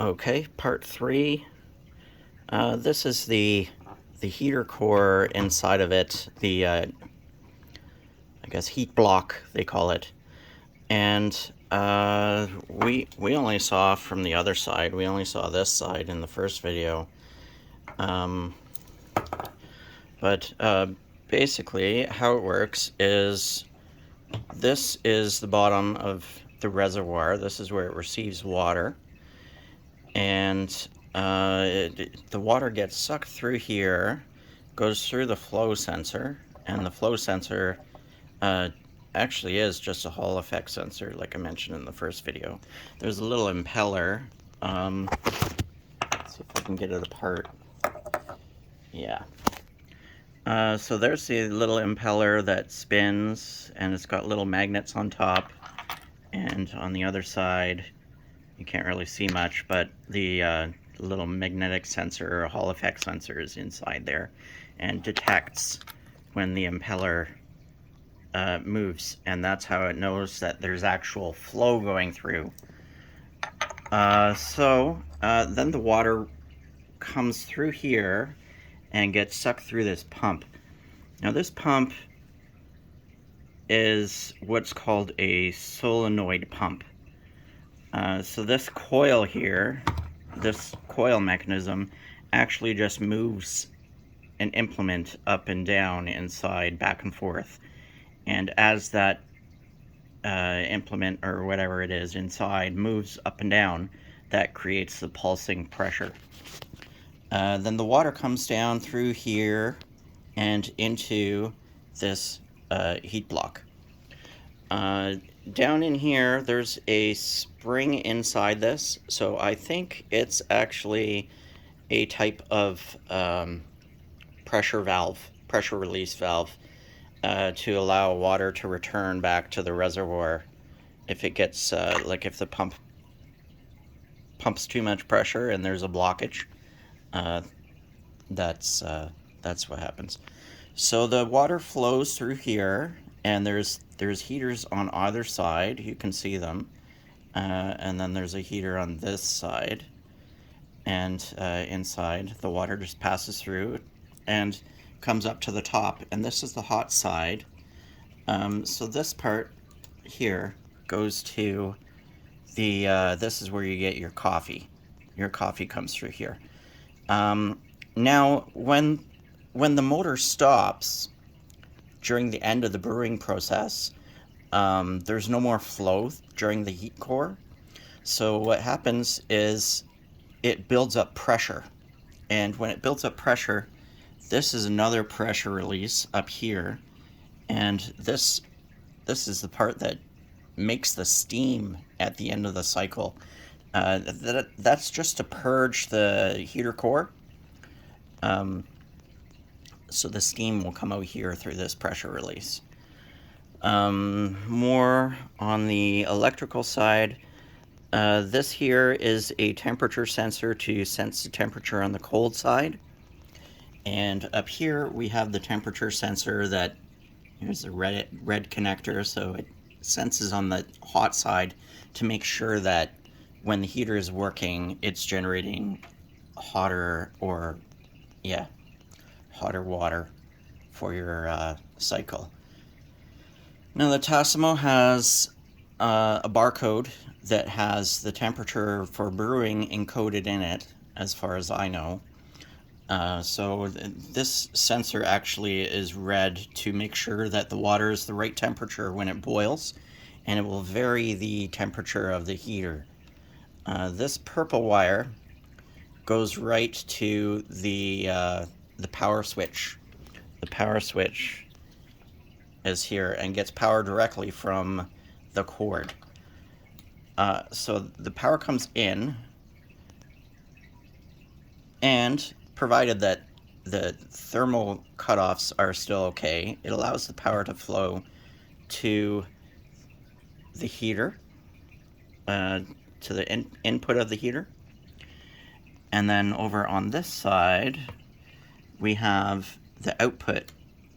Okay, part 3. This is the heater core inside of it, the I guess heat block they call it, and we only saw from the other side. We only saw this side in the first video, but basically how it works is this is the bottom of the reservoir. This is where it receives water. And the water gets sucked through here, goes through the flow sensor, and the flow sensor actually is just a Hall effect sensor, like I mentioned in the first video. There's a little impeller. Let's see if I can get it apart. Yeah. So there's the little impeller that spins, and it's got little magnets on top, and on the other side, you can't really see much, but the little magnetic sensor or Hall effect sensor is inside there and detects when the impeller moves, and that's how it knows that there's actual flow going through. Then the water comes through here and gets sucked through this pump. Now this pump is what's called a solenoid pump. So this coil here, this coil mechanism, actually just moves an implement up and down inside, back and forth. And as that implement, or whatever it is inside, moves up and down, that creates the pulsing pressure. Then the water comes down through here and into this heat block. Down in here, there's a spring inside this, so I think it's actually a type of pressure release valve, to allow water to return back to the reservoir if it gets, like if the pump pumps too much pressure and there's a blockage. That's what happens. So the water flows through here, and there's heaters on either side. You can see them, and then there's a heater on this side, and inside the water just passes through and comes up to the top, and this is the hot side. So this part here goes to the this is where you get your coffee. Your coffee comes through here. Now when the motor stops during the end of the brewing process, there's no more flow during the heat core. So what happens is it builds up pressure. And when it builds up pressure, this is another pressure release up here. And this is the part that makes the steam at the end of the cycle. That's just to purge the heater core. So the steam will come out here through this pressure release. More on the electrical side, this here is a temperature sensor to sense the temperature on the cold side. And up here we have the temperature sensor that, here's the red connector, so it senses on the hot side to make sure that when the heater is working, it's generating hotter water for your cycle. Now the Tassimo has a barcode that has the temperature for brewing encoded in it, as far as I know. So this sensor actually is read to make sure that the water is the right temperature when it boils, and it will vary the temperature of the heater. This purple wire goes right to the power switch. The power switch is here and gets power directly from the cord. So the power comes in, and provided that the thermal cutoffs are still okay, it allows the power to flow to the heater, to the input of the heater. And then over on this side, we have the output,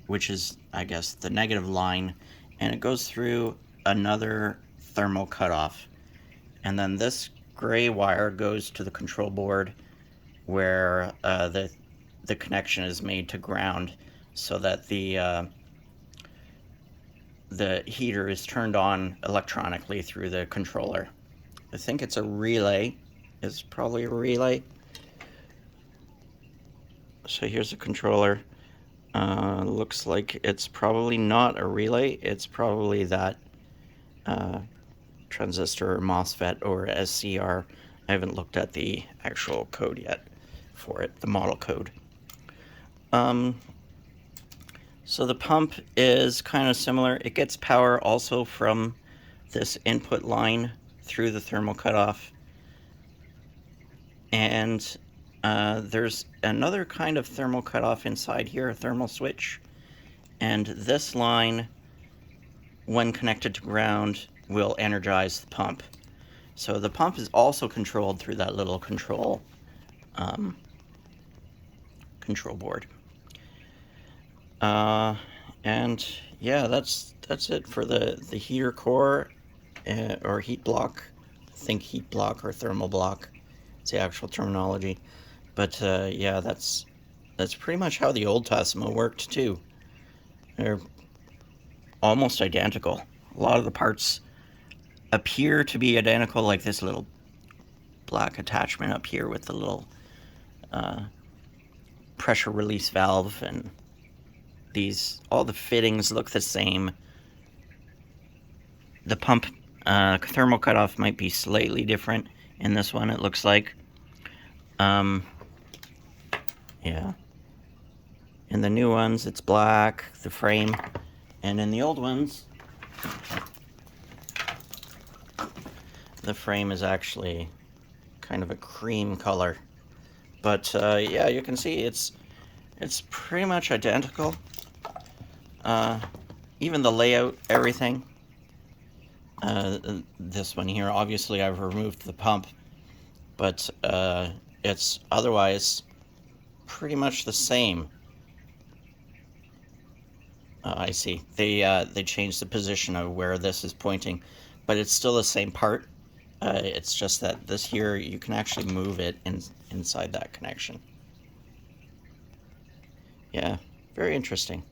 which is, I guess, the negative line, and it goes through another thermal cutoff. And then this gray wire goes to the control board where the connection is made to ground, so that the heater is turned on electronically through the controller. I think it's a relay. It's probably a relay. So here's the controller. Looks like it's probably not a relay. It's probably that transistor or MOSFET or SCR. I haven't looked at the actual code yet for it, the model code. So the pump is kind of similar. It gets power also from this input line through the thermal cutoff. And there's another kind of thermal cutoff inside here, a thermal switch. And this line, when connected to ground, will energize the pump. So the pump is also controlled through that little control board. And yeah, that's it for the heater core or heat block. Think heat block or thermal block. It's the actual terminology. But yeah, that's pretty much how the old Tassimo worked too. They're almost identical. A lot of the parts appear to be identical, like this little black attachment up here with the little pressure release valve, and all the fittings look the same. The pump thermal cutoff might be slightly different in this one, it looks like. Yeah. In the new ones, it's black, the frame, and in the old ones, the frame is actually kind of a cream color. But yeah, you can see it's pretty much identical. Even the layout, everything. This one here, obviously I've removed the pump, but it's otherwise pretty much the same. I see. They changed the position of where this is pointing, but it's still the same part. It's just that this here, you can actually move it inside that connection. Yeah, very interesting.